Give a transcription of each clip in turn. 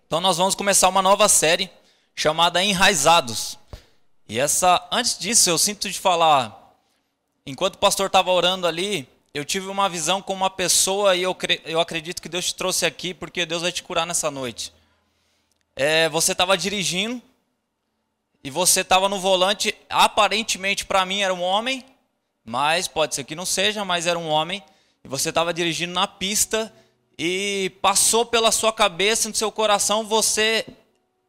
Então nós vamos começar uma nova série chamada Enraizados. E antes disso, eu sinto de falar, enquanto o pastor estava orando ali, eu tive uma visão com uma pessoa e eu acredito que Deus te trouxe aqui porque Deus vai te curar nessa noite. Você estava dirigindo e você estava no volante, aparentemente para mim era um homem, mas pode ser que não seja, mas era um homem. E você estava dirigindo na pista e passou pela sua cabeça, no seu coração, você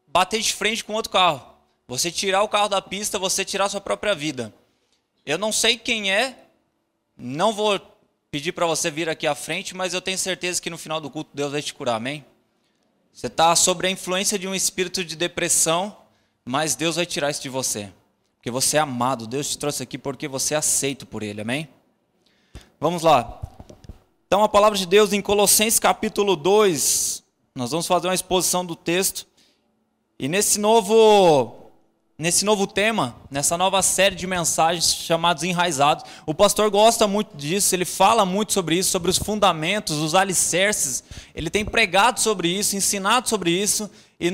bater de frente com outro carro. Você tirar o carro da pista, você tirar a sua própria vida. Eu não sei quem é, não vou pedir para você vir aqui à frente, mas eu tenho certeza que no final do culto Deus vai te curar, amém? Você está sob a influência de um espírito de depressão, mas Deus vai tirar isso de você. Porque você é amado, Deus te trouxe aqui porque você é aceito por Ele, amém? Vamos lá. Então a palavra de Deus em Colossenses capítulo 2, nós vamos fazer uma exposição do texto. E nesse novo tema, nessa nova série de mensagens chamadas Enraizados, o pastor gosta muito disso, ele fala muito sobre isso, sobre os fundamentos, os alicerces. Ele tem pregado sobre isso, ensinado sobre isso. E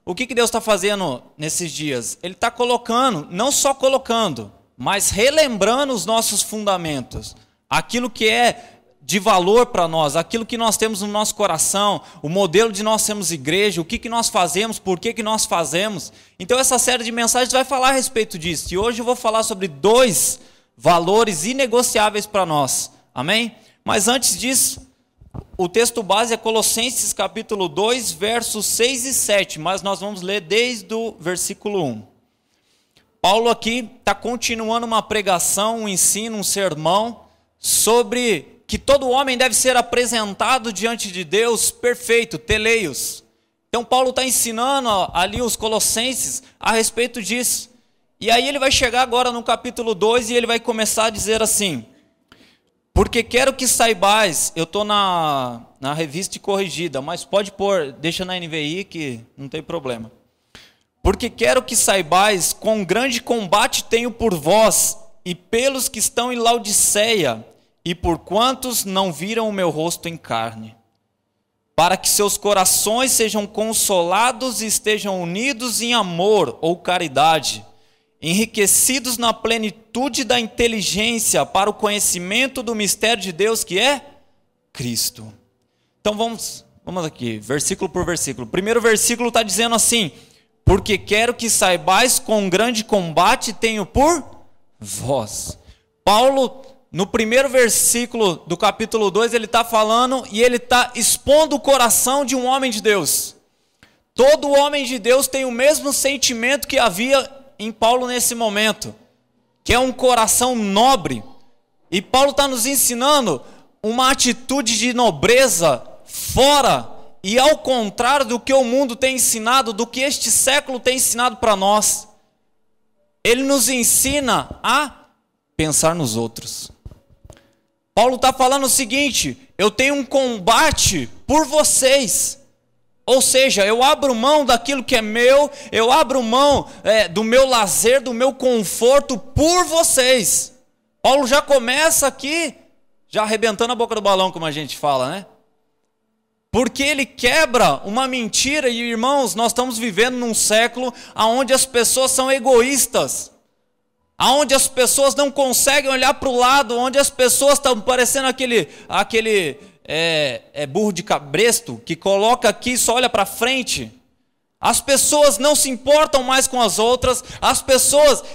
o que Deus está fazendo nesses dias? Ele está colocando, não só colocando, mas relembrando os nossos fundamentos. Aquilo que é de valor para nós, aquilo que nós temos no nosso coração, o modelo de nós sermos igreja, o que nós fazemos, por que nós fazemos. Então essa série de mensagens vai falar a respeito disso. E hoje eu vou falar sobre 2 valores inegociáveis para nós. Amém? Mas antes disso, o texto base é Colossenses capítulo 2, versos 6 e 7. Mas nós vamos ler desde o versículo 1. Paulo aqui está continuando uma pregação, um ensino, um sermão sobre que todo homem deve ser apresentado diante de Deus perfeito, teleios. Então Paulo está ensinando ali os colossenses a respeito disso. E aí ele vai chegar agora no capítulo 2 e ele vai começar a dizer assim: porque quero que saibais, eu estou na revista corrigida, mas pode pôr, deixa na NVI que não tem problema. Porque quero que saibais, quão grande combate tenho por vós e pelos que estão em Laodiceia, e por quantos não viram o meu rosto em carne, para que seus corações sejam consolados e estejam unidos em amor ou caridade, enriquecidos na plenitude da inteligência para o conhecimento do mistério de Deus que é Cristo. Então vamos aqui, versículo por versículo. O primeiro versículo está dizendo assim: porque quero que saibais quão grande combate tenho por vós. Paulo, no primeiro versículo do capítulo 2, ele está falando e ele está expondo o coração de um homem de Deus. Todo homem de Deus tem o mesmo sentimento que havia em Paulo nesse momento, que é um coração nobre. E Paulo está nos ensinando uma atitude de nobreza fora e ao contrário do que o mundo tem ensinado, do que este século tem ensinado para nós. Ele nos ensina a pensar nos outros. Paulo está falando o seguinte: eu tenho um combate por vocês. Ou seja, eu abro mão daquilo que é meu, eu abro mão do meu lazer, do meu conforto por vocês. Paulo já começa aqui, já arrebentando a boca do balão, como a gente fala, né? Porque ele quebra uma mentira. E irmãos, nós estamos vivendo num século onde as pessoas são egoístas, onde as pessoas não conseguem olhar para o lado, onde as pessoas estão parecendo aquele burro de cabresto que coloca aqui e só olha para frente. As pessoas não se importam mais com as outras,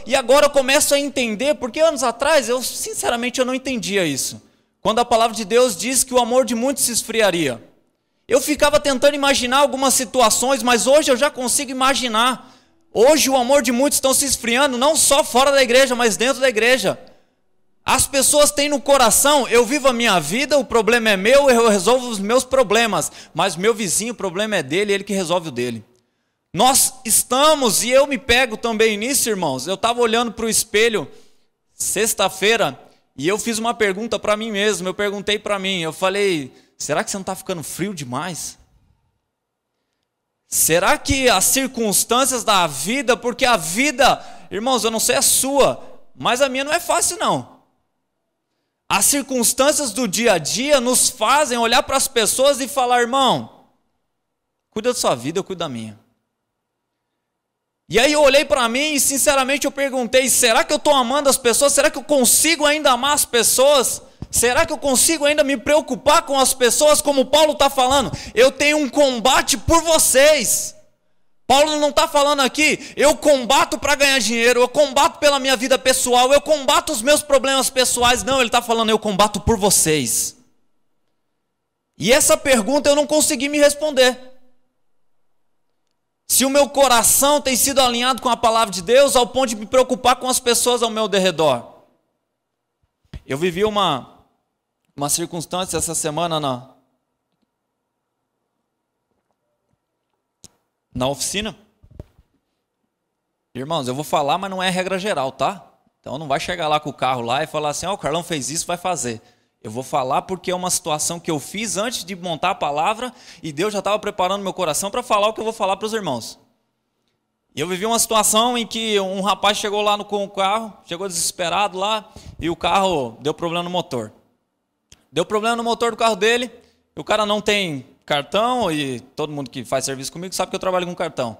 e agora eu começo a entender, porque anos atrás, sinceramente eu não entendia isso. Quando a palavra de Deus diz que o amor de muitos se esfriaria. Eu ficava tentando imaginar algumas situações, mas hoje eu já consigo imaginar. Hoje o amor de muitos está se esfriando, não só fora da igreja, mas dentro da igreja. As pessoas têm no coração: eu vivo a minha vida, o problema é meu, eu resolvo os meus problemas. Mas meu vizinho, o problema é dele, ele que resolve o dele. Nós estamos, e eu me pego também nisso, irmãos. Eu estava olhando para o espelho sexta-feira e eu fiz uma pergunta para mim mesmo. Eu perguntei para mim, eu falei: será que você não está ficando frio demais? Será que as circunstâncias da vida, porque a vida, irmãos, eu não sei a sua, mas a minha não é fácil não. As circunstâncias do dia a dia nos fazem olhar para as pessoas e falar: irmão, Cuida da sua vida, eu cuido da minha. E aí eu olhei para mim e sinceramente eu perguntei, será que eu estou amando as pessoas? Será que eu consigo ainda amar as pessoas? Será que eu consigo ainda me preocupar com as pessoas como Paulo está falando? Eu tenho um combate por vocês. Paulo não está falando aqui, eu combato para ganhar dinheiro, eu combato pela minha vida pessoal, eu combato os meus problemas pessoais. Não, ele está falando, eu combato por vocês. E essa pergunta eu não consegui me responder. Se o meu coração tem sido alinhado com a palavra de Deus ao ponto de me preocupar com as pessoas ao meu derredor. Eu vivi uma circunstância essa semana na oficina. Irmãos, eu vou falar, mas não é regra geral, tá? Então não vai chegar lá com o carro lá e falar assim, ó, o Carlão fez isso, vai fazer. Eu vou falar porque é uma situação que eu fiz antes de montar a palavra e Deus já estava preparando meu coração para falar o que eu vou falar para os irmãos. E eu vivi uma situação em que um rapaz chegou lá com o carro, chegou desesperado lá e o carro deu problema no motor. Deu problema no motor do carro dele, e o cara não tem cartão e todo mundo que faz serviço comigo sabe que eu trabalho com cartão.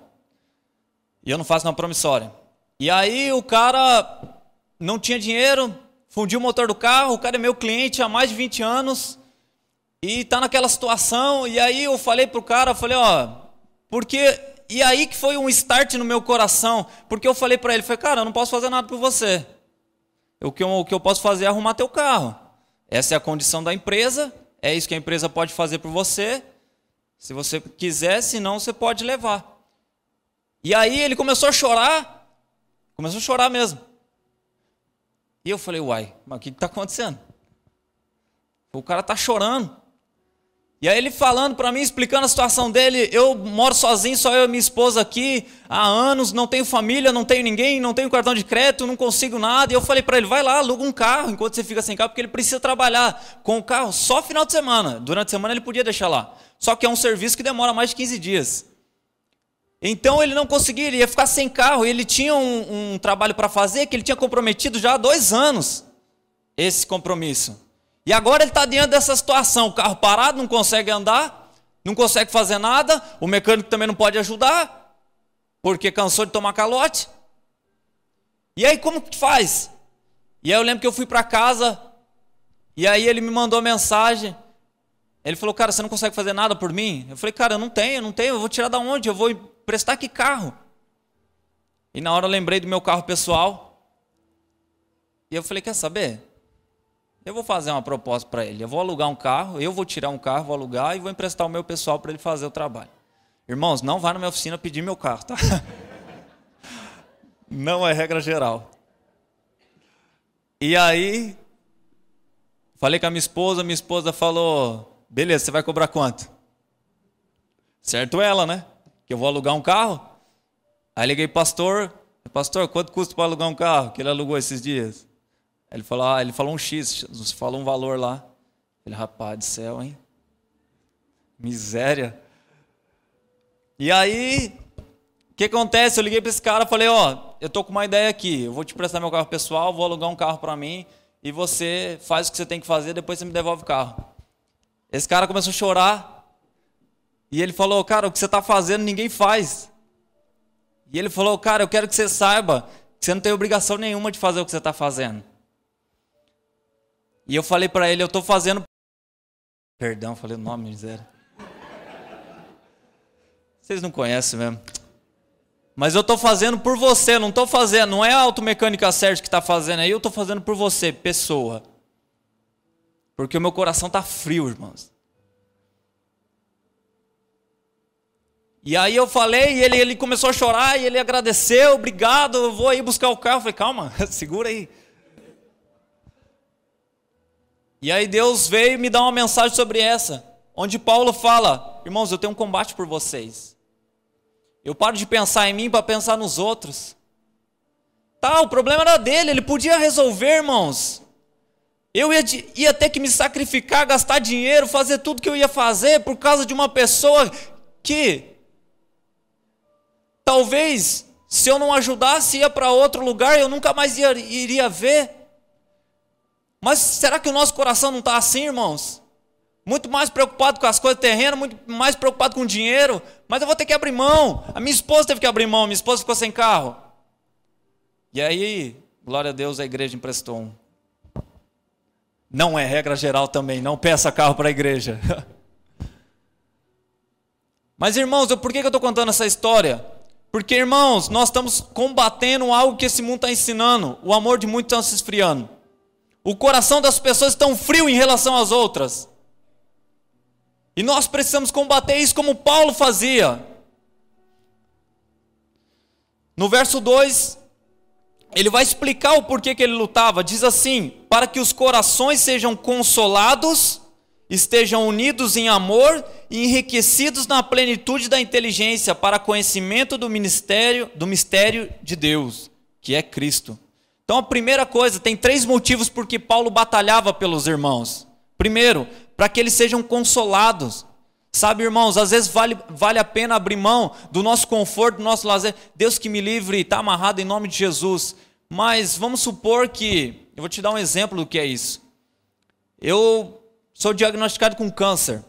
E eu não faço na promissória. E aí o cara não tinha dinheiro, fundiu o motor do carro, o cara é meu cliente há mais de 20 anos e está naquela situação. E aí eu falei pro cara, ó, porque... E aí que foi um start no meu coração, porque eu falei para ele, cara, eu não posso fazer nada por você. O que eu posso fazer é arrumar teu carro. Essa é a condição da empresa, é isso que a empresa pode fazer por você. Se você quiser, senão você pode levar. E aí ele começou a chorar mesmo. E eu falei, uai, mas o que está acontecendo? O cara está chorando. E aí ele falando para mim, explicando a situação dele, eu moro sozinho, só eu e minha esposa aqui, há anos, não tenho família, não tenho ninguém, não tenho cartão de crédito, não consigo nada. E eu falei para ele, vai lá, aluga um carro enquanto você fica sem carro, porque ele precisa trabalhar com o carro só final de semana. Durante a semana ele podia deixar lá. Só que é um serviço que demora mais de 15 dias. Então ele não conseguia, ele ia ficar sem carro. Ele tinha um trabalho para fazer que ele tinha comprometido já há 2 anos, esse compromisso. E agora ele está diante dessa situação, o carro parado, não consegue andar, não consegue fazer nada, o mecânico também não pode ajudar, porque cansou de tomar calote. E aí como que faz? E aí eu lembro que eu fui para casa, e aí ele me mandou mensagem, ele falou, cara, você não consegue fazer nada por mim? Eu falei, cara, eu não tenho, eu vou tirar da onde? Eu vou emprestar que carro? E na hora eu lembrei do meu carro pessoal, e eu falei, quer saber? Eu vou fazer uma proposta para ele, eu vou alugar um carro, eu vou tirar um carro, vou alugar e vou emprestar o meu pessoal para ele fazer o trabalho. Irmãos, não vá na minha oficina pedir meu carro, tá? Não é regra geral. E aí, falei com a minha esposa falou, beleza, você vai cobrar quanto? Certo ela, né? Que eu vou alugar um carro. Aí liguei pastor, quanto custa para alugar um carro? Que ele alugou esses dias. Ele falou um X, falou um valor lá. Ele, rapaz do céu, hein? Miséria. E aí, o que acontece? Eu liguei para esse cara e falei, eu tô com uma ideia aqui. Eu vou te prestar meu carro pessoal, vou alugar um carro para mim e você faz o que você tem que fazer, depois você me devolve o carro. Esse cara começou a chorar e ele falou, cara, o que você está fazendo ninguém faz. E ele falou, cara, eu quero que você saiba que você não tem obrigação nenhuma de fazer o que você está fazendo. E eu falei para ele, eu estou fazendo... Perdão, falei o nome, miséria. Vocês não conhecem mesmo. Mas eu estou fazendo por você, não estou fazendo, não é a automecânica Sérgio que está fazendo aí, eu estou fazendo por você, pessoa. Porque o meu coração está frio, irmãos. E aí eu falei, e ele começou a chorar, e ele agradeceu, obrigado, eu vou aí buscar o carro. Eu falei, calma, segura aí. E aí Deus veio me dar uma mensagem sobre essa, onde Paulo fala, irmãos, eu tenho um combate por vocês. Eu paro de pensar em mim para pensar nos outros. Tá, o problema era dele, ele podia resolver, irmãos. Eu ia ter que me sacrificar, gastar dinheiro, fazer tudo que eu ia fazer por causa de uma pessoa que talvez, se eu não ajudasse, ia para outro lugar, eu nunca mais iria ver. Mas será que o nosso coração não está assim, irmãos? muito mais preocupado com as coisas terrenas, muito mais preocupado com o dinheiro, mas eu vou ter que abrir mão. A minha esposa teve que abrir mão, minha esposa ficou sem carro. E aí, glória a Deus, a igreja emprestou um. Não é regra geral também, não peça carro para a igreja. Mas irmãos, por que eu estou contando essa história? Porque, irmãos, nós estamos combatendo algo que esse mundo está ensinando. O amor de muitos está se esfriando. O coração das pessoas está frio em relação às outras. E nós precisamos combater isso como Paulo fazia. No verso 2, ele vai explicar o porquê que ele lutava. Diz assim: para que os corações sejam consolados, estejam unidos em amor e enriquecidos na plenitude da inteligência para conhecimento do mistério de Deus, que é Cristo. Então a primeira coisa, tem 3 motivos por que Paulo batalhava pelos irmãos. Primeiro, para que eles sejam consolados. Sabe, irmãos, às vezes vale a pena abrir mão do nosso conforto, do nosso lazer. Deus que me livre, está amarrado em nome de Jesus. Mas vamos supor que, eu vou te dar um exemplo do que é isso. Eu sou diagnosticado com câncer.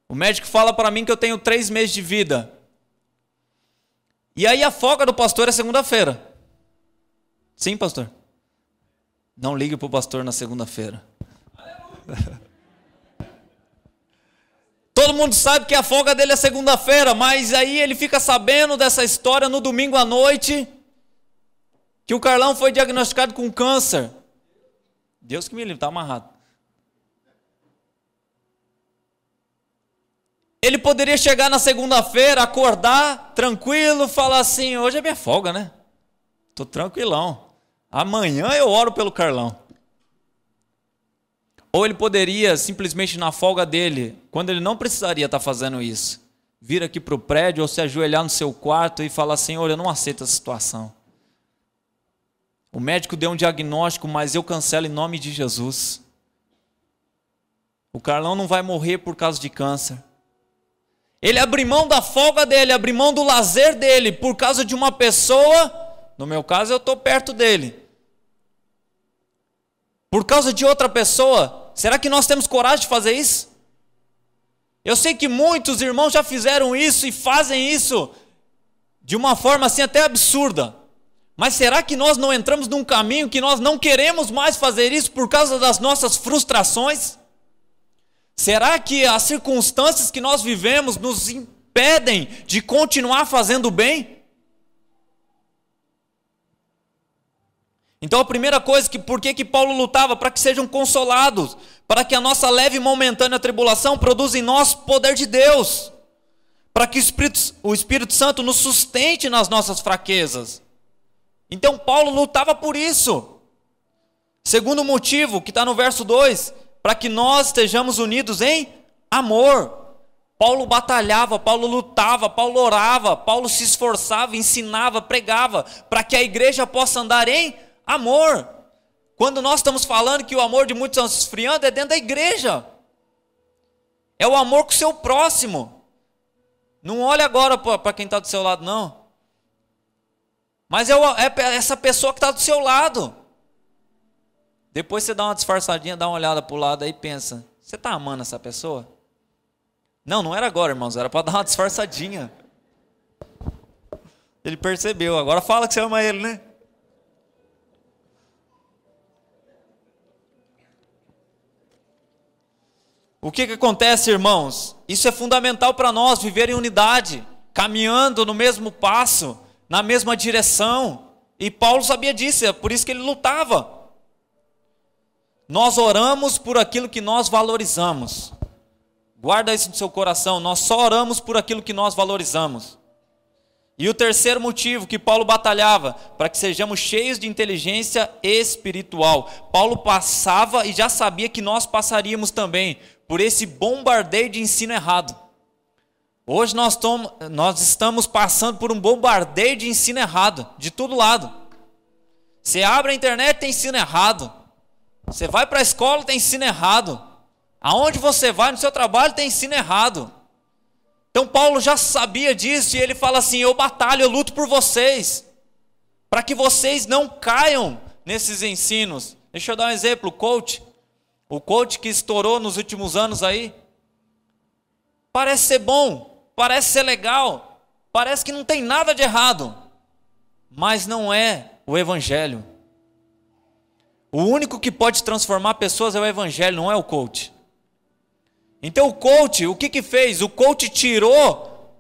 O médico fala para mim que eu tenho 3 meses de vida. E aí a folga do pastor é segunda-feira. Sim, pastor? Não ligue para o pastor na segunda-feira. Todo mundo sabe que a folga dele é segunda-feira, mas aí ele fica sabendo dessa história no domingo à noite, que o Carlão foi diagnosticado com câncer. Deus que me livre, está amarrado. Ele poderia chegar na segunda-feira, acordar tranquilo, falar assim: hoje é minha folga, né? Estou tranquilão. Amanhã eu oro pelo Carlão. Ou ele poderia simplesmente na folga dele, quando ele não precisaria estar fazendo isso, vir aqui para o prédio ou se ajoelhar no seu quarto e falar: Senhor, eu não aceito essa situação. O médico deu um diagnóstico, mas eu cancelo em nome de Jesus. O Carlão não vai morrer por causa de câncer. Ele abriu mão da folga dele, abriu mão do lazer dele, por causa de uma pessoa. No meu caso, eu estou perto dele. Por causa de outra pessoa. Será que nós temos coragem de fazer isso? Eu sei que muitos irmãos já fizeram isso e fazem isso de uma forma assim até absurda. Mas será que nós não entramos num caminho que nós não queremos mais fazer isso por causa das nossas frustrações? Será que as circunstâncias que nós vivemos nos impedem de continuar fazendo bem? Então a primeira coisa, por que Paulo lutava? Para que sejam consolados, para que a nossa leve e momentânea tribulação produza em nós poder de Deus, para que o Espírito Santo nos sustente nas nossas fraquezas. Então Paulo lutava por isso. Segundo motivo, que está no verso 2, para que nós estejamos unidos em amor. Paulo batalhava, Paulo lutava, Paulo orava, Paulo se esforçava, ensinava, pregava, para que a igreja possa andar em amor. Quando nós estamos falando que o amor de muitos está se esfriando, é dentro da igreja. É o amor com o seu próximo. Não olha agora para quem está do seu lado, não. Mas é essa pessoa que está do seu lado. Depois você dá uma disfarçadinha, dá uma olhada para o lado aí e pensa: você está amando essa pessoa? Não, não era agora, irmãos, era para dar uma disfarçadinha. Ele percebeu, agora fala que você ama ele, né? O que acontece, irmãos? Isso é fundamental para nós, viver em unidade, caminhando no mesmo passo, na mesma direção. E Paulo sabia disso, é por isso que ele lutava. Nós oramos por aquilo que nós valorizamos. Guarda isso no seu coração, nós só oramos por aquilo que nós valorizamos. E o terceiro motivo que Paulo batalhava, para que sejamos cheios de inteligência espiritual. Paulo passava e já sabia que nós passaríamos também por esse bombardeio de ensino errado. Hoje nós estamos passando por um bombardeio de ensino errado, de todo lado. Você abre a internet, tem ensino errado. Você vai para a escola, tem ensino errado. Aonde você vai, no seu trabalho, tem ensino errado. Então Paulo já sabia disso e ele fala assim: eu batalho, eu luto por vocês, para que vocês não caiam nesses ensinos. Deixa eu dar um exemplo, coach. O coach que estourou nos últimos anos aí. Parece ser bom, parece ser legal, parece que não tem nada de errado. Mas não é o evangelho. O único que pode transformar pessoas é o evangelho, não é o coach. Então o coach, o que fez? O coach tirou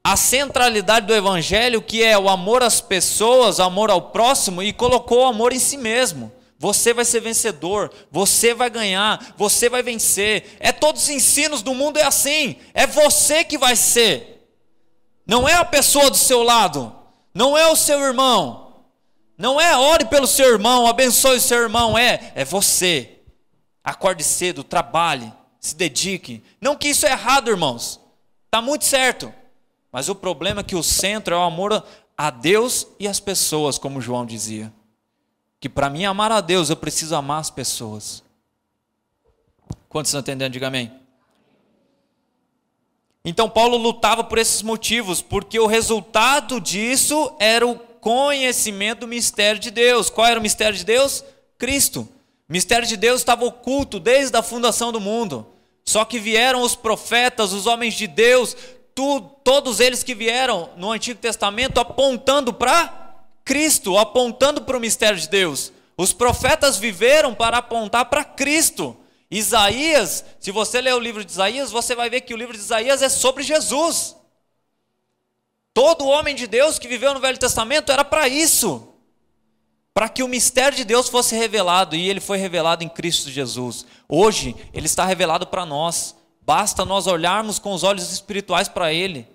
a centralidade do evangelho, que é o amor às pessoas, o amor ao próximo, e colocou o amor em si mesmo. Você vai ser vencedor, você vai ganhar, você vai vencer. Todos os ensinos do mundo é assim. É você que vai ser. Não é a pessoa do seu lado, não é o seu irmão. Não é ore pelo seu irmão, abençoe o seu irmão, é você. Acorde cedo, trabalhe, se dedique. Não que isso é errado, irmãos. Está muito certo. Mas o problema é que o centro é o amor a Deus e às pessoas, como João dizia. Que para mim amar a Deus, eu preciso amar as pessoas. Quantos estão entendendo? Diga amém. Então Paulo lutava por esses motivos, porque o resultado disso era o conhecimento do mistério de Deus. Qual era o mistério de Deus? Cristo. O mistério de Deus estava oculto desde a fundação do mundo. Só que vieram os profetas, os homens de Deus, todos eles que vieram no Antigo Testamento apontando para Cristo, apontando para o mistério de Deus. Os profetas viveram para apontar para Cristo. Isaías, se você ler o livro de Isaías, você vai ver que o livro de Isaías é sobre Jesus. Todo homem de Deus que viveu no Velho Testamento era para isso. Para que o mistério de Deus fosse revelado, e ele foi revelado em Cristo Jesus. Hoje, ele está revelado para nós. Basta nós olharmos com os olhos espirituais para ele.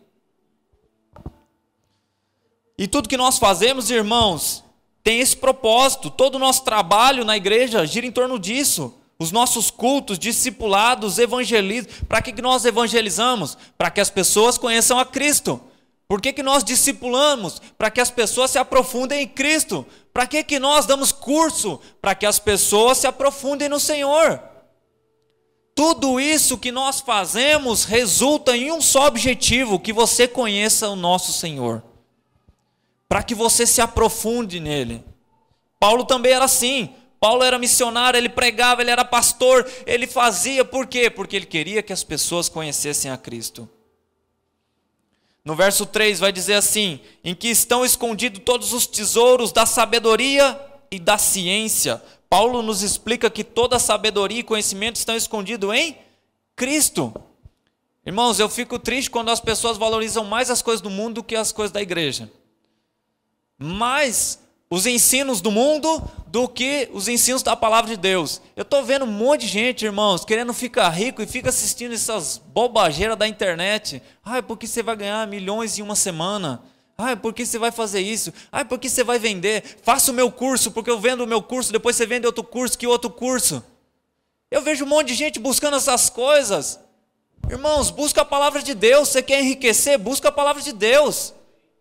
E tudo que nós fazemos, irmãos, tem esse propósito. Todo o nosso trabalho na igreja gira em torno disso. Os nossos cultos, discipulados, evangelismo. Para que nós evangelizamos? Para que as pessoas conheçam a Cristo. Por que nós discipulamos? Para que as pessoas se aprofundem em Cristo. Para que nós damos curso? Para que as pessoas se aprofundem no Senhor. Tudo isso que nós fazemos resulta em um só objetivo: que você conheça o nosso Senhor. Para que você se aprofunde nele. Paulo também era assim. Paulo era missionário, ele pregava, ele era pastor, ele fazia. Por quê? Porque ele queria que as pessoas conhecessem a Cristo. No verso 3 vai dizer assim: em que estão escondidos todos os tesouros da sabedoria e da ciência. Paulo nos explica que toda a sabedoria e conhecimento estão escondidos em Cristo. Irmãos, eu fico triste quando as pessoas valorizam mais as coisas do mundo do que as coisas da igreja. Mais os ensinos do mundo do que os ensinos da palavra de Deus. Eu estou vendo um monte de gente, irmãos, querendo ficar rico e fica assistindo essas bobageiras da internet. Porque você vai ganhar milhões em uma semana. Porque você vai fazer isso. Porque você vai vender. Faça o meu curso, porque eu vendo o meu curso, depois você vende outro curso, que outro curso. Eu vejo um monte de gente buscando essas coisas. Irmãos, busca a palavra de Deus. Você quer enriquecer? Busca a palavra de Deus.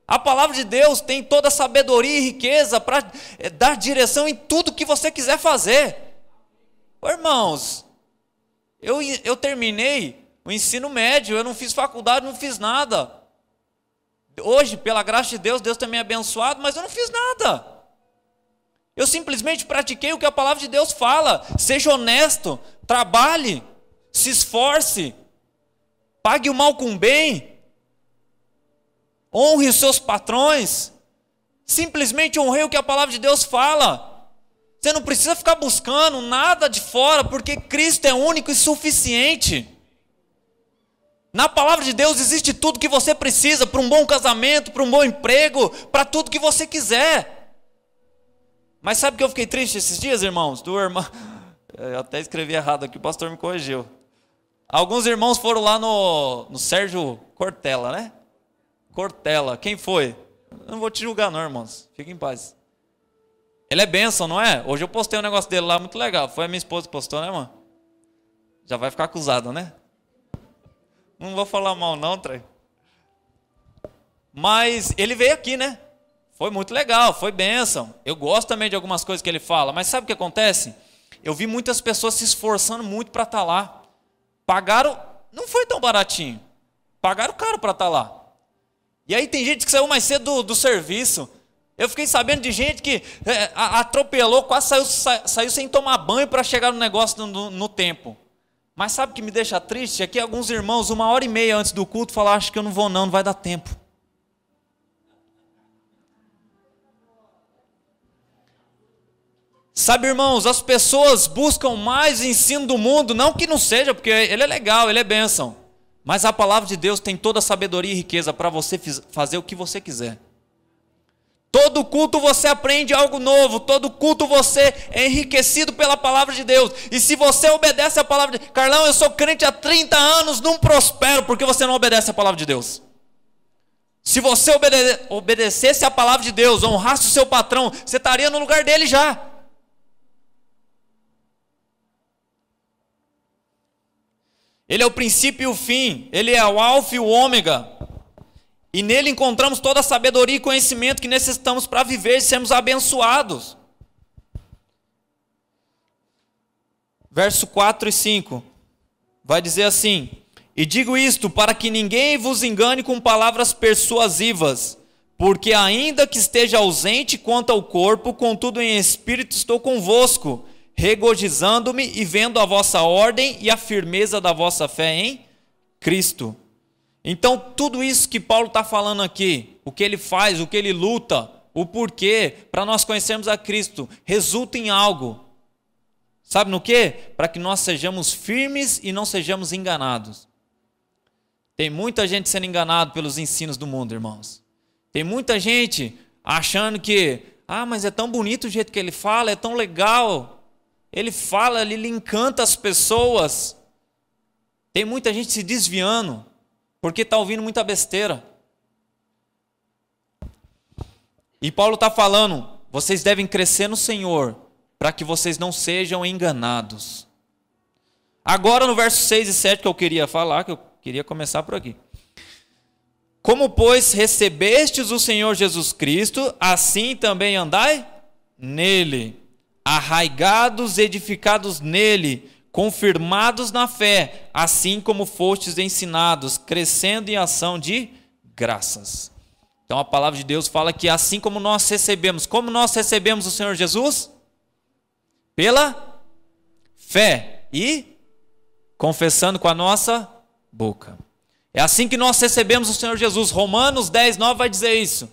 A palavra de Deus tem toda a sabedoria e riqueza para dar direção em tudo que você quiser fazer. Irmãos, eu terminei o ensino médio, eu não fiz faculdade, não fiz nada. Hoje, pela graça de Deus, Deus tem me abençoado, mas eu não fiz nada. Eu simplesmente pratiquei o que a palavra de Deus fala. Seja honesto, trabalhe, se esforce, pague o mal com o bem. Honre os seus patrões. Simplesmente honre o que a palavra de Deus fala. Você não precisa ficar buscando nada de fora, porque Cristo é único e suficiente. Na palavra de Deus existe tudo que você precisa para um bom casamento, para um bom emprego, para tudo que você quiser. Mas sabe que eu fiquei triste esses dias, irmãos? Eu até escrevi errado aqui, o pastor me corrigiu. Alguns irmãos foram lá no Sérgio Cortella, né? Cortella, quem foi? Eu não vou te julgar não, irmãos, fique em paz. Ele é bênção, não é? Hoje eu postei um negócio dele lá, muito legal. Foi a minha esposa que postou, né, mano? Já vai ficar acusado, né? Não vou falar mal não, Trey. Mas ele veio aqui, né? Foi muito legal, foi bênção. Eu gosto também de algumas coisas que ele fala. Mas sabe o que acontece? Eu vi muitas pessoas se esforçando muito para estar lá. Pagaram, não foi tão baratinho. Pagaram caro para estar lá. E aí tem gente que saiu mais cedo do serviço. Eu fiquei sabendo de gente que atropelou, quase saiu sem tomar banho para chegar no negócio no tempo. Mas sabe o que me deixa triste? É que alguns irmãos, 1h30 antes do culto, falaram, acho que eu não vou não vai dar tempo. Sabe, irmãos, as pessoas buscam mais ensino do mundo, não que não seja, porque ele é legal, ele é bênção. Mas a palavra de Deus tem toda a sabedoria e riqueza para você fazer o que você quiser. Todo culto você aprende algo novo, todo culto você é enriquecido pela palavra de Deus. E se você obedece a palavra de Deus, Carlão, eu sou crente há 30 anos, não prospero, porque você não obedece a palavra de Deus. Se você obedecesse a palavra de Deus, honrasse o seu patrão, você estaria no lugar dele já. Ele é o princípio e o fim, ele é o alfa e o ômega. E nele encontramos toda a sabedoria e conhecimento que necessitamos para viver e sermos abençoados. Verso 4 e 5 vai dizer assim: e digo isto para que ninguém vos engane com palavras persuasivas, porque ainda que esteja ausente quanto ao corpo, contudo em espírito estou convosco, regozijando-me e vendo a vossa ordem e a firmeza da vossa fé em Cristo. Então, tudo isso que Paulo está falando aqui, o que ele faz, o que ele luta, o porquê, para nós conhecermos a Cristo, resulta em algo. Sabe no quê? Para que nós sejamos firmes e não sejamos enganados. Tem muita gente sendo enganada pelos ensinos do mundo, irmãos. Tem muita gente achando que, mas é tão bonito o jeito que ele fala, é tão legal. Ele fala, ele encanta as pessoas. Tem muita gente se desviando, porque está ouvindo muita besteira. E Paulo está falando, vocês devem crescer no Senhor, para que vocês não sejam enganados. Agora no verso 6 e 7 que eu queria falar, que eu queria começar por aqui. Como, pois, recebestes o Senhor Jesus Cristo, assim também andai nele, arraigados, edificados nele, confirmados na fé, assim como fostes ensinados, crescendo em ação de graças. Então a palavra de Deus fala que assim como nós recebemos o Senhor Jesus? Pela fé e confessando com a nossa boca. É assim que nós recebemos o Senhor Jesus. Romanos 10, 9 vai dizer isso.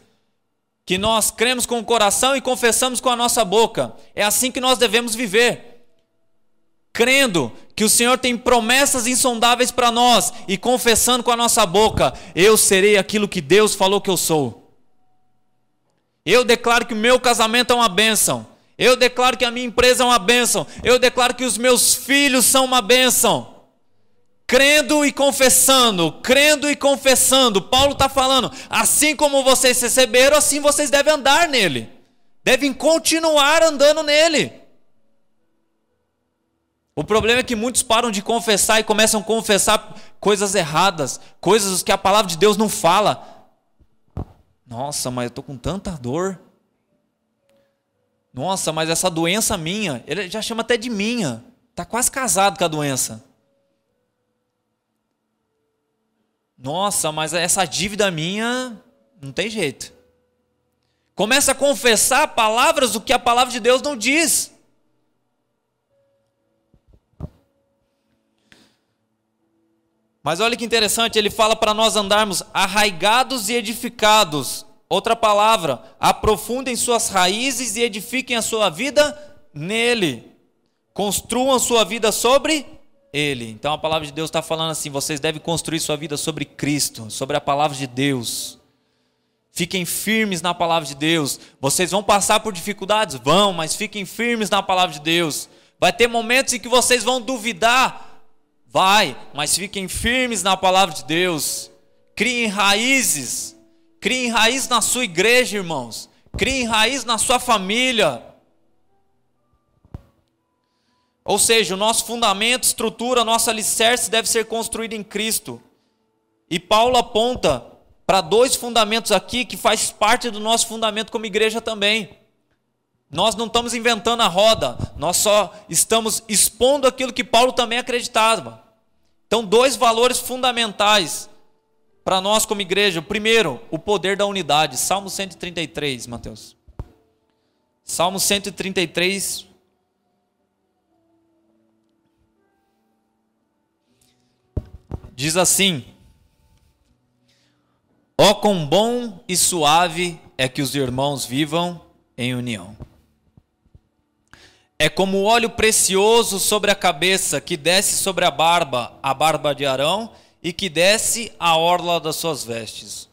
Que nós cremos com o coração e confessamos com a nossa boca. É assim que nós devemos viver. Crendo que o Senhor tem promessas insondáveis para nós e confessando com a nossa boca, eu serei aquilo que Deus falou que eu sou. Eu declaro que o meu casamento é uma bênção. Eu declaro que a minha empresa é uma bênção. Eu declaro que os meus filhos são uma bênção. Crendo e confessando, Paulo está falando, assim como vocês receberam, assim vocês devem andar nele, devem continuar andando nele. O problema é que muitos param de confessar e começam a confessar coisas erradas, coisas que a palavra de Deus não fala. Nossa, mas eu estou com tanta dor. Nossa, mas essa doença minha, ele já chama até de minha, está quase casado com a doença. Nossa, mas essa dívida minha não tem jeito. Começa a confessar palavras do que a palavra de Deus não diz. Mas olha que interessante, ele fala para nós andarmos arraigados e edificados. Outra palavra, aprofundem suas raízes e edifiquem a sua vida nele. Construam sua vida sobre ele. Então a palavra de Deus está falando assim, vocês devem construir sua vida sobre Cristo, sobre a palavra de Deus. Fiquem firmes na palavra de Deus. Vocês vão passar por dificuldades? Vão, mas fiquem firmes na palavra de Deus. Vai ter momentos em que vocês vão duvidar? Vai, mas fiquem firmes na palavra de Deus. Criem raízes. Criem raiz na sua igreja, irmãos. Criem raiz na sua família. Ou seja, o nosso fundamento, estrutura, nosso alicerce deve ser construído em Cristo. E Paulo aponta para 2 fundamentos aqui que faz parte do nosso fundamento como igreja também. Nós não estamos inventando a roda, nós só estamos expondo aquilo que Paulo também acreditava. Então, 2 valores fundamentais para nós como igreja. Primeiro, o poder da unidade. Salmo 133, Mateus. Salmo 133. Diz assim: ó, quão bom e suave é que os irmãos vivam em união. É como o óleo precioso sobre a cabeça, que desce sobre a barba de Arão, e que desce a orla das suas vestes.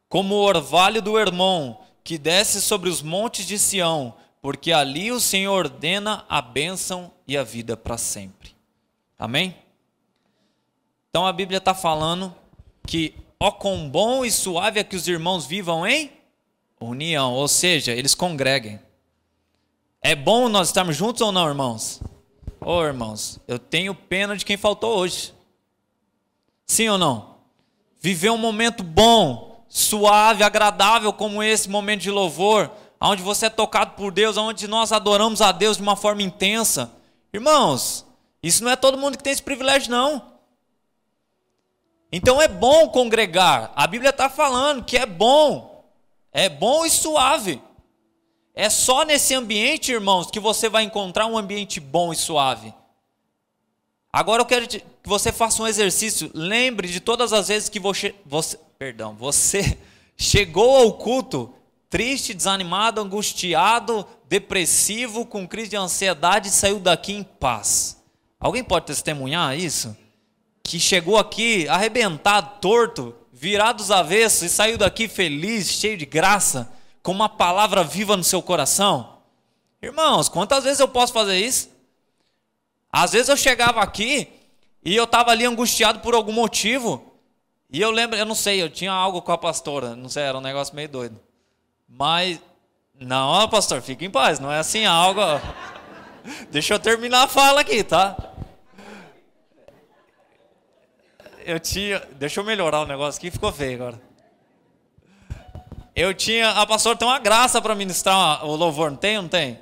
Como o orvalho do Hermon, que desce sobre os montes de Sião, porque ali o Senhor ordena a bênção e a vida para sempre. Amém? Então a Bíblia está falando que, ó, quão bom e suave é que os irmãos vivam em união, ou seja, eles congreguem. É bom nós estarmos juntos ou não, irmãos? Ô, irmãos, eu tenho pena de quem faltou hoje. Sim ou não? Viver um momento bom, suave, agradável como esse momento de louvor, onde você é tocado por Deus, onde nós adoramos a Deus de uma forma intensa. Irmãos, isso não é todo mundo que tem esse privilégio, não. Então é bom congregar. A Bíblia está falando que é bom e suave. É só nesse ambiente, irmãos, que você vai encontrar um ambiente bom e suave. Agora eu quero que você faça um exercício. Lembre de todas as vezes que você chegou ao culto triste, desanimado, angustiado, depressivo, com crise de ansiedade e saiu daqui em paz. Alguém pode testemunhar isso? Que chegou aqui arrebentado, torto, virado dos avessos e saiu daqui feliz, cheio de graça, com uma palavra viva no seu coração? Irmãos, quantas vezes eu posso fazer isso? Às vezes eu chegava aqui e eu estava ali angustiado por algum motivo. E eu lembro, eu não sei, eu tinha algo com a pastora, não sei, era um negócio meio doido. Mas, não, pastor, fique em paz, não é assim algo... Deixa eu terminar a fala aqui, tá? Deixa eu melhorar o negócio aqui, ficou feio agora. A pastora tem uma graça para ministrar o louvor, não tem ou não tem?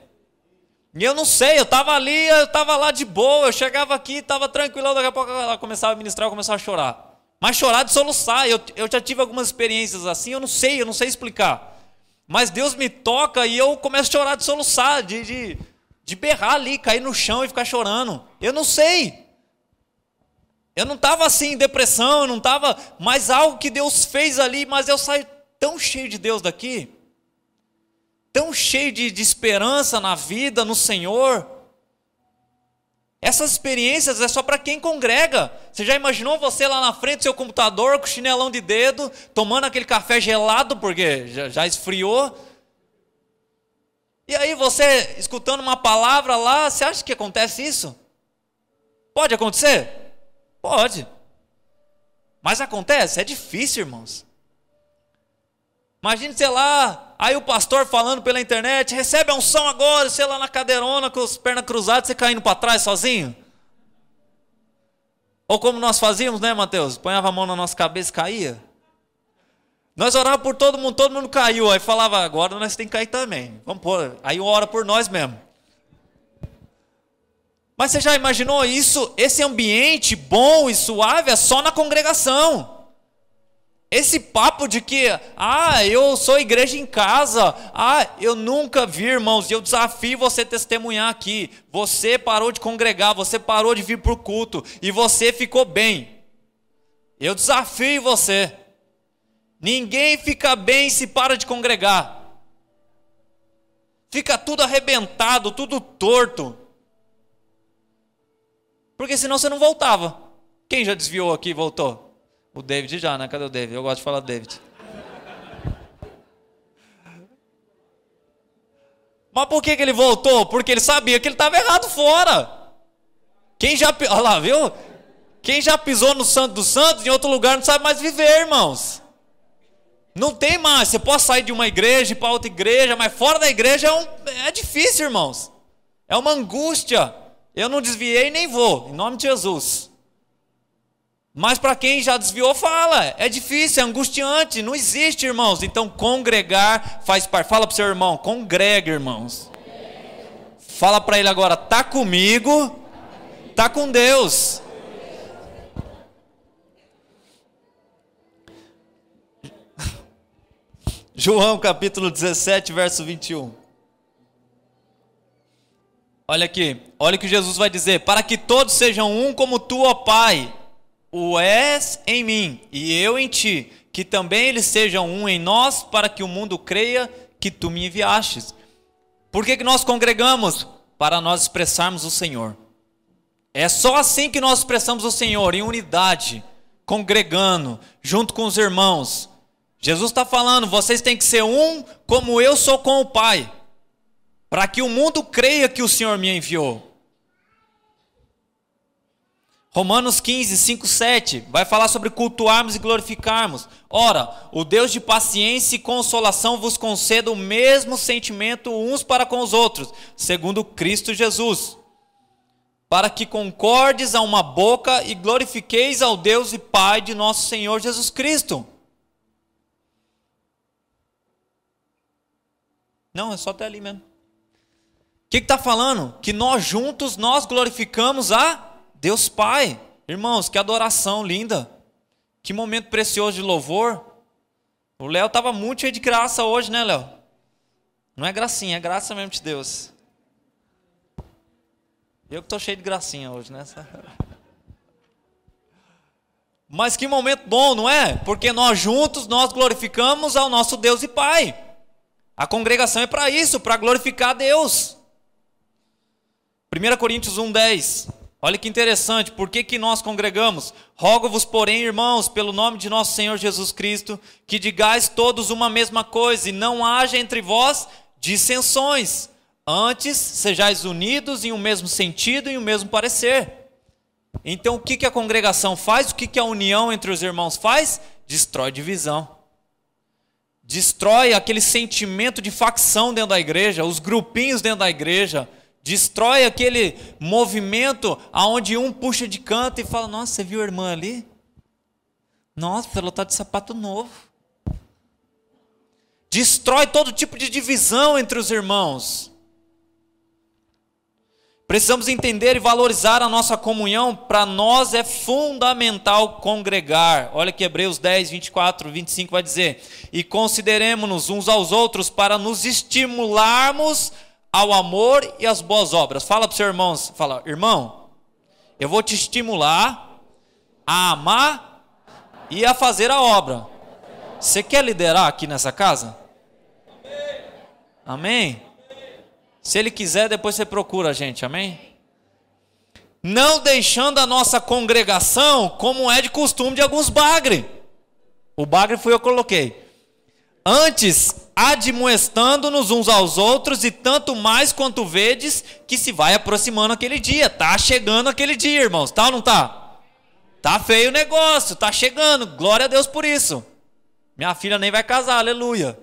E eu não sei, eu estava lá de boa, eu chegava aqui, estava tranquilo, daqui a pouco ela começava a ministrar, eu começava a chorar. Mas chorar de soluçar, eu já tive algumas experiências assim, eu não sei explicar. Mas Deus me toca e eu começo a chorar de soluçar, de berrar ali, cair no chão e ficar chorando. Eu não sei. Eu não estava assim em depressão, eu não estava, mas algo que Deus fez ali, mas eu saio tão cheio de Deus daqui, tão cheio de esperança na vida, no Senhor. Essas experiências é só para quem congrega. Você já imaginou você lá na frente do seu computador, com chinelão de dedo, tomando aquele café gelado, porque já esfriou? E aí você, escutando uma palavra lá, você acha que acontece isso? Pode acontecer? Pode. Mas acontece? É difícil, irmãos. Imagine, sei lá, aí o pastor falando pela internet, recebe a unção agora, sei lá, na cadeirona, com as pernas cruzadas, você caindo para trás sozinho. Ou como nós fazíamos, né, Mateus? Ponhava a mão na nossa cabeça e caía. Nós orávamos por todo mundo caiu. Aí falava, agora nós temos que cair também. Vamos pôr. Aí ora por nós mesmo. Mas você já imaginou isso? Esse ambiente bom e suave é só na congregação. Esse papo de que, eu sou igreja em casa, eu nunca vi, irmãos, e eu desafio você a testemunhar aqui. Você parou de congregar, você parou de vir para o culto, e você ficou bem. Eu desafio você. Ninguém fica bem se para de congregar. Fica tudo arrebentado, tudo torto. Porque senão você não voltava. Quem já desviou aqui e voltou? O David já, né? Cadê o David? Eu gosto de falar do David. Mas por que ele voltou? Porque ele sabia que ele estava errado fora. Olha lá, viu? Quem já pisou no Santo dos Santos, em outro lugar, não sabe mais viver, irmãos. Não tem mais. Você pode sair de uma igreja e ir para outra igreja, mas fora da igreja é difícil, irmãos. É uma angústia. Eu não desviei nem vou, em nome de Jesus. Mas para quem já desviou, fala. É difícil, é angustiante, não existe, irmãos. Então congregar faz parte. Fala para o seu irmão, congrega, irmãos. Fala para ele agora, tá comigo, tá com Deus. João capítulo 17, verso 21. Olha aqui, olha o que Jesus vai dizer: para que todos sejam um como tu, ó Pai, o és em mim e eu em ti, que também eles sejam um em nós, para que o mundo creia que tu me enviastes. Por que nós congregamos? Para nós expressarmos o Senhor. É só assim que nós expressamos o Senhor, em unidade, congregando, junto com os irmãos. Jesus está falando, vocês têm que ser um como eu sou com o Pai, para que o mundo creia que o Senhor me enviou. Romanos 15, 5, 7, vai falar sobre cultuarmos e glorificarmos. Ora, o Deus de paciência e consolação vos conceda o mesmo sentimento uns para com os outros, segundo Cristo Jesus, para que concordes a uma boca e glorifiqueis ao Deus e Pai de nosso Senhor Jesus Cristo. Não, é só até ali mesmo. O que está falando? Que nós juntos, nós glorificamos a Deus Pai. Irmãos, que adoração linda. Que momento precioso de louvor. O Léo estava muito cheio de graça hoje, né, Léo? Não é gracinha, é graça mesmo de Deus. Eu que estou cheio de gracinha hoje, né? Mas que momento bom, não é? Porque nós juntos, nós glorificamos ao nosso Deus e Pai. A congregação é para isso, para glorificar a Deus. 1 Coríntios 1:10. Olha que interessante, por que nós congregamos? Rogo-vos, porém, irmãos, pelo nome de nosso Senhor Jesus Cristo, que digais todos uma mesma coisa, e não haja entre vós dissensões. Antes, sejais unidos em um mesmo sentido e um mesmo parecer. Então, o que a congregação faz? O que a união entre os irmãos faz? Destrói divisão. Destrói aquele sentimento de facção dentro da igreja, os grupinhos dentro da igreja. Destrói aquele movimento onde um puxa de canto e fala: nossa, você viu a irmã ali? Nossa, ela está de sapato novo. Destrói todo tipo de divisão entre os irmãos. Precisamos entender e valorizar a nossa comunhão. Para nós é fundamental congregar. Olha que Hebreus 10, 24, 25 vai dizer: e consideremos-nos uns aos outros para nos estimularmos ao amor e às boas obras. Fala para o seu irmão, fala: irmão, eu vou te estimular a amar e a fazer a obra. Você quer liderar aqui nessa casa? Amém? Se ele quiser, depois você procura a gente, amém? Não deixando a nossa congregação como é de costume de alguns bagre. O bagre foi eu que coloquei. Antes, admoestando-nos uns aos outros, e tanto mais quanto vedes que se vai aproximando aquele dia. Está chegando aquele dia, irmãos. Tá ou não está? Está feio o negócio, está chegando. Glória a Deus por isso. Minha filha nem vai casar, aleluia.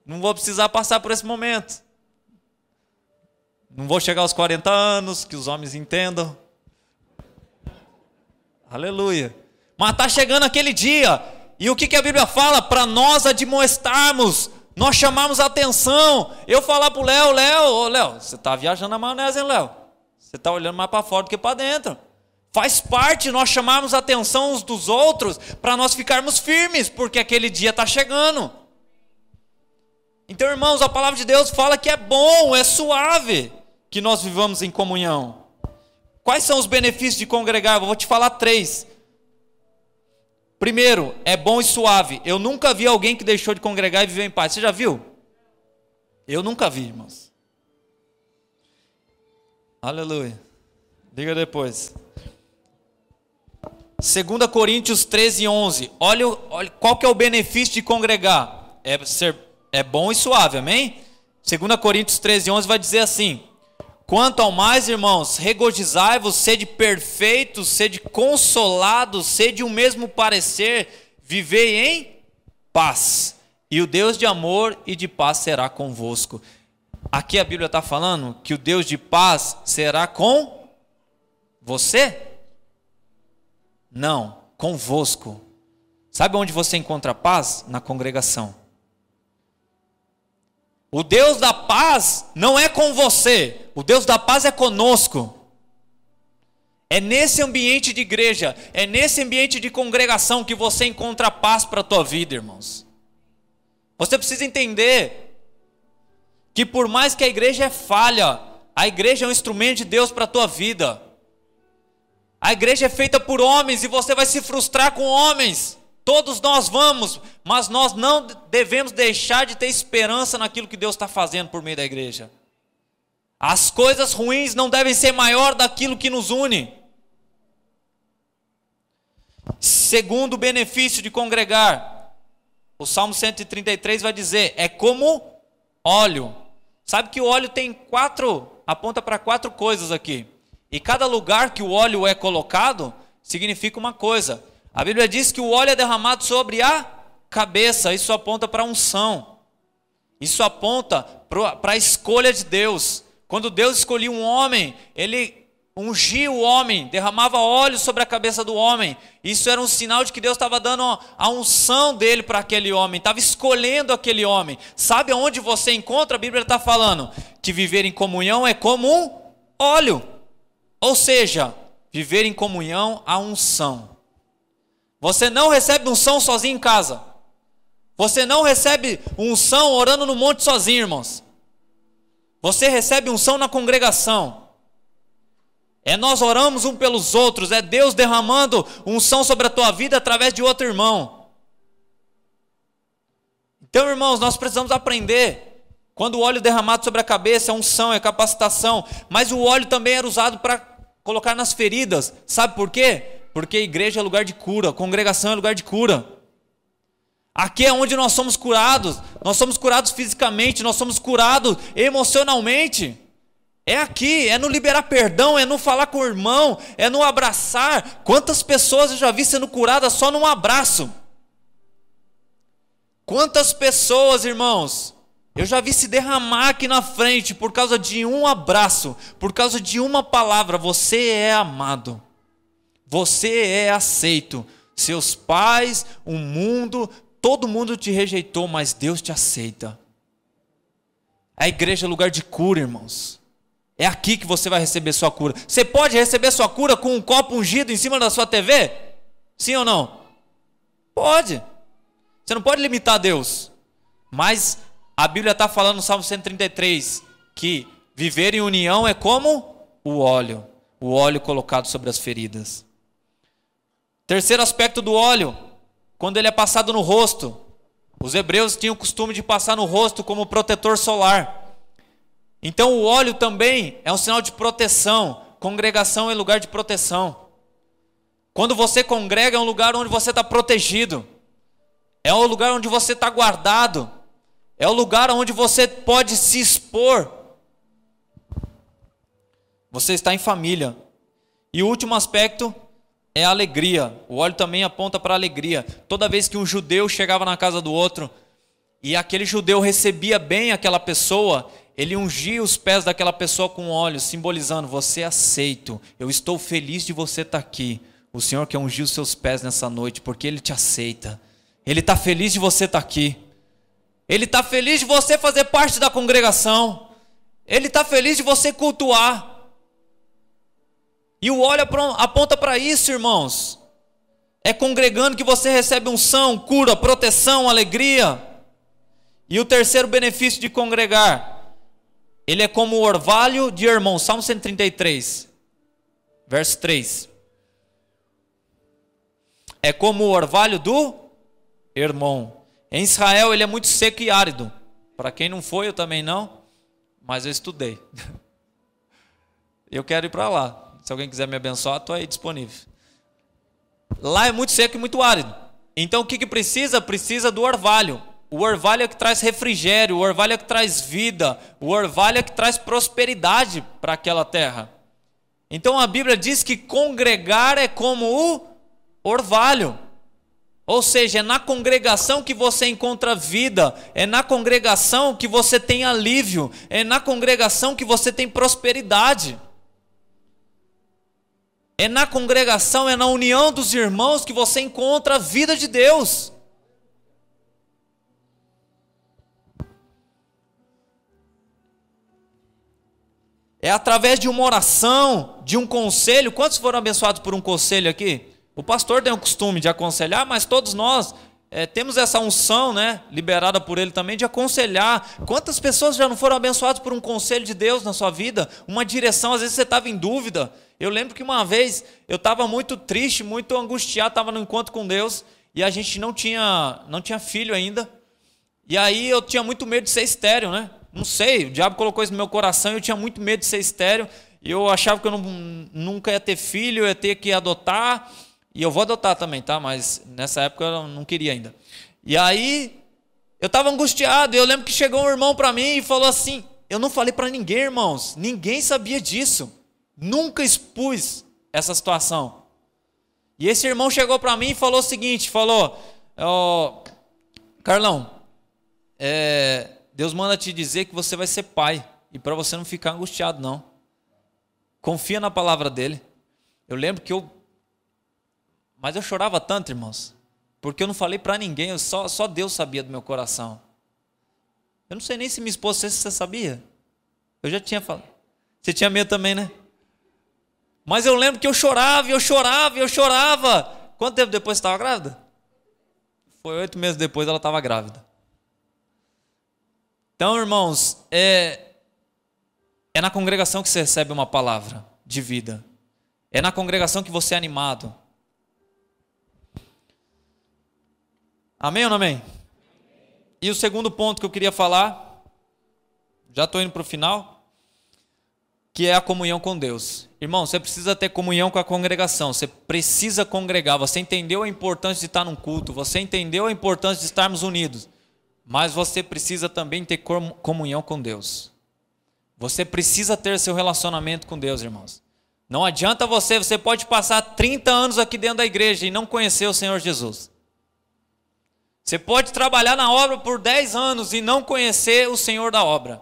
Não vou precisar passar por esse momento. Não vou chegar aos 40 anos, que os homens entendam. Aleluia. Mas está chegando aquele dia. E o que a Bíblia fala? Para nós admoestarmos, nós chamarmos a atenção. Eu falar para o Léo, você está viajando na maionese, hein, Léo? Você está olhando mais para fora do que para dentro. Faz parte nós chamarmos a atenção uns dos outros, para nós ficarmos firmes, porque aquele dia está chegando. Então, irmãos, a palavra de Deus fala que é bom, é suave que nós vivamos em comunhão. Quais são os benefícios de congregar? Eu vou te falar 3. Primeiro, é bom e suave. Eu nunca vi alguém que deixou de congregar e viveu em paz. Você já viu? Eu nunca vi, irmãos. Aleluia. Diga depois. 2 Coríntios 13, 11. Olha qual que é o benefício de congregar. É bom e suave, amém? 2 Coríntios 13, 11 vai dizer assim: quanto ao mais, irmãos, regozijai-vos, sede perfeitos, sede consolados, sede o mesmo parecer, vivei em paz. E o Deus de amor e de paz será convosco. Aqui a Bíblia está falando que o Deus de paz será com você? Não, convosco. Sabe onde você encontra paz? Na congregação. O Deus da paz não é com você, o Deus da paz é conosco. É nesse ambiente de igreja, é nesse ambiente de congregação que você encontra paz para a tua vida, irmãos. Você precisa entender que por mais que a igreja é falha, a igreja é um instrumento de Deus para a tua vida. A igreja é feita por homens e você vai se frustrar com homens. Todos nós vamos, mas nós não devemos deixar de ter esperança naquilo que Deus está fazendo por meio da igreja. As coisas ruins não devem ser maior daquilo que nos une. Segundo benefício de congregar, o Salmo 133 vai dizer, é como óleo. Sabe que o óleo tem aponta para 4 coisas aqui. E cada lugar que o óleo é colocado, significa uma coisa. A Bíblia diz que o óleo é derramado sobre a cabeça, isso aponta para a unção. Isso aponta para a escolha de Deus. Quando Deus escolhia um homem, Ele ungia o homem, derramava óleo sobre a cabeça do homem. Isso era um sinal de que Deus estava dando a unção dele para aquele homem, estava escolhendo aquele homem. Sabe aonde você encontra? A Bíblia está falando que viver em comunhão é como um óleo. Ou seja, viver em comunhão a unção. Você não recebe unção sozinho em casa. Você não recebe unção orando no monte sozinho, irmãos. Você recebe unção na congregação. Nós oramos um pelos outros. É Deus derramando unção sobre a tua vida através de outro irmão. Então, irmãos, nós precisamos aprender. Quando o óleo derramado sobre a cabeça é unção, é capacitação. Mas o óleo também era usado para colocar nas feridas. Sabe por quê? Porque a igreja é lugar de cura, congregação é lugar de cura. Aqui é onde nós somos curados fisicamente, nós somos curados emocionalmente. É aqui, é no liberar perdão, é no falar com o irmão, é no abraçar. Quantas pessoas eu já vi sendo curadas só num abraço? Quantas pessoas, irmãos, eu já vi se derramar aqui na frente por causa de um abraço, por causa de uma palavra. Você é amado. Você é aceito. Seus pais, o mundo, todo mundo te rejeitou, mas Deus te aceita. A igreja é lugar de cura, irmãos. É aqui que você vai receber sua cura. Você pode receber sua cura com um copo ungido em cima da sua TV? Sim ou não? Pode. Você não pode limitar Deus. Mas a Bíblia está falando no Salmo 133 que viver em união é como o óleo colocado sobre as feridas. Terceiro aspecto do óleo, quando ele é passado no rosto. Os hebreus tinham o costume de passar no rosto como protetor solar. Então o óleo também é um sinal de proteção. Congregação é lugar de proteção. Quando você congrega é um lugar onde você está protegido. É um lugar onde você está guardado. É um lugar onde você pode se expor. Você está em família. E o último aspecto é a alegria. O óleo também aponta para a alegria. Toda vez que um judeu chegava na casa do outro e aquele judeu recebia bem aquela pessoa, ele ungia os pés daquela pessoa com óleo, simbolizando: você é aceito, eu estou feliz de você estar aqui. O Senhor quer ungir os seus pés nessa noite, porque Ele te aceita. Ele está feliz de você estar aqui. Ele está feliz de você fazer parte da congregação. Ele está feliz de você cultuar. E o óleo aponta para isso, irmãos. É congregando que você recebe unção, cura, proteção, alegria. E o terceiro benefício de congregar, ele é como o orvalho de Hermon. Salmo 133, verso 3. É como o orvalho do Hermon. Em Israel ele é muito seco e árido. Para quem não foi, eu também não, mas eu estudei. Eu quero ir para lá. Se alguém quiser me abençoar, estou aí disponível. Lá é muito seco e muito árido. Então o que precisa? Precisa do orvalho. O orvalho é que traz refrigério, o orvalho é que traz vida, o orvalho é que traz prosperidade para aquela terra. Então a Bíblia diz que congregar é como o orvalho. Ou seja, é na congregação que você encontra vida, é na congregação que você tem alívio, é na congregação que você tem prosperidade. É na congregação, é na união dos irmãos que você encontra a vida de Deus. É através de uma oração, de um conselho. Quantos foram abençoados por um conselho aqui? O pastor tem o costume de aconselhar, mas todos nós temos essa unção, né, liberada por Ele também, de aconselhar. Quantas pessoas já não foram abençoadas por um conselho de Deus na sua vida? Uma direção, às vezes você estava em dúvida. Eu lembro que uma vez eu estava muito triste, muito angustiado, estava no encontro com Deus, e a gente não tinha filho ainda. E aí eu tinha muito medo de ser estéril, né? Não sei, o diabo colocou isso no meu coração, eu tinha muito medo de ser estéril. E eu achava que eu nunca ia ter filho, eu ia ter que adotar. E eu vou adotar também, tá? Mas nessa época eu não queria ainda. E aí, eu estava angustiado. E eu lembro que chegou um irmão para mim e falou assim... Eu não falei para ninguém, irmãos. Ninguém sabia disso. Nunca expus essa situação. E esse irmão chegou para mim e falou o seguinte. Falou... Carlão, Deus manda te dizer que você vai ser pai. E para você não ficar angustiado, não. Confia na palavra dele. Eu lembro que Mas eu chorava tanto, irmãos, porque eu não falei para ninguém, só Deus sabia do meu coração. Eu não sei nem se minha esposa, se você sabia. Eu já tinha falado. Você tinha medo também, né? Mas eu lembro que eu chorava, e eu chorava, e eu chorava. Quanto tempo depois você estava grávida? Foi 8 meses depois ela estava grávida. Então, irmãos, é na congregação que você recebe uma palavra de vida. É na congregação que você é animado. Amém ou não amém? E o segundo ponto que eu queria falar, já estou indo para o final, que é a comunhão com Deus. Irmão, você precisa ter comunhão com a congregação, você precisa congregar, você entendeu a importância de estar num culto, você entendeu a importância de estarmos unidos, mas você precisa também ter comunhão com Deus. Você precisa ter seu relacionamento com Deus, irmãos. Não adianta você pode passar 30 anos aqui dentro da igreja e não conhecer o Senhor Jesus. Você pode trabalhar na obra por 10 anos e não conhecer o Senhor da obra.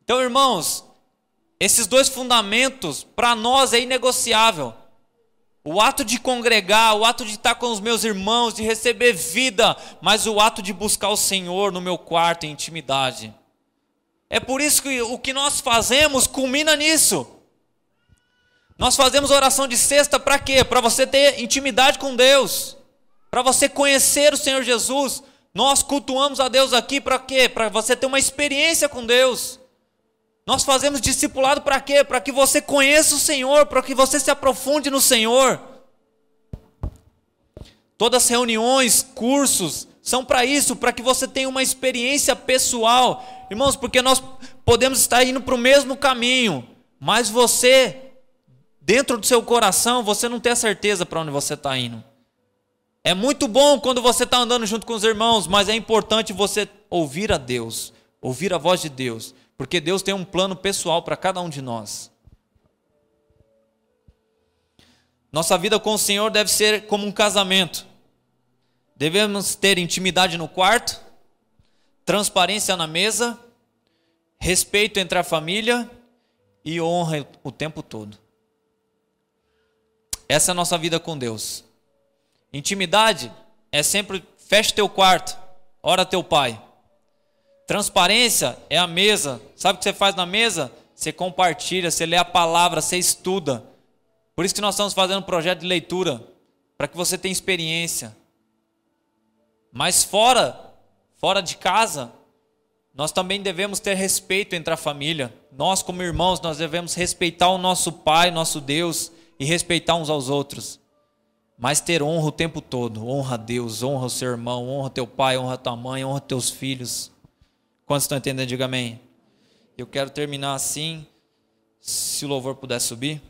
Então, irmãos, esses dois fundamentos, para nós é inegociável. O ato de congregar, o ato de estar com os meus irmãos, de receber vida, mas o ato de buscar o Senhor no meu quarto em intimidade. É por isso que o que nós fazemos culmina nisso. Nós fazemos oração de sexta para quê? Para você ter intimidade com Deus. Para você conhecer o Senhor Jesus. Nós cultuamos a Deus aqui para quê? Para você ter uma experiência com Deus. Nós fazemos discipulado para quê? Para que você conheça o Senhor, para que você se aprofunde no Senhor. Todas as reuniões, cursos, são para isso, para que você tenha uma experiência pessoal. Irmãos, porque nós podemos estar indo para o mesmo caminho, mas você, dentro do seu coração, você não tem a certeza para onde você está indo. É muito bom quando você está andando junto com os irmãos, mas é importante você ouvir a Deus, ouvir a voz de Deus, porque Deus tem um plano pessoal para cada um de nós. Nossa vida com o Senhor deve ser como um casamento. Devemos ter intimidade no quarto, transparência na mesa, respeito entre a família e honra o tempo todo. Essa é a nossa vida com Deus. Intimidade é sempre fecha teu quarto, ora teu pai. Transparência é a mesa. Sabe o que você faz na mesa? Você compartilha, você lê a palavra, você estuda. Por isso que nós estamos fazendo um projeto de leitura, para que você tenha experiência. Mas fora de casa, nós também devemos ter respeito entre a família. Nós como irmãos, nós devemos respeitar o nosso Pai, nosso Deus, e respeitar uns aos outros. Mas ter honra o tempo todo. Honra a Deus, honra o seu irmão, honra teu pai, honra tua mãe, honra teus filhos. Quantos estão entendendo? Diga amém. Eu quero terminar assim, se o louvor puder subir.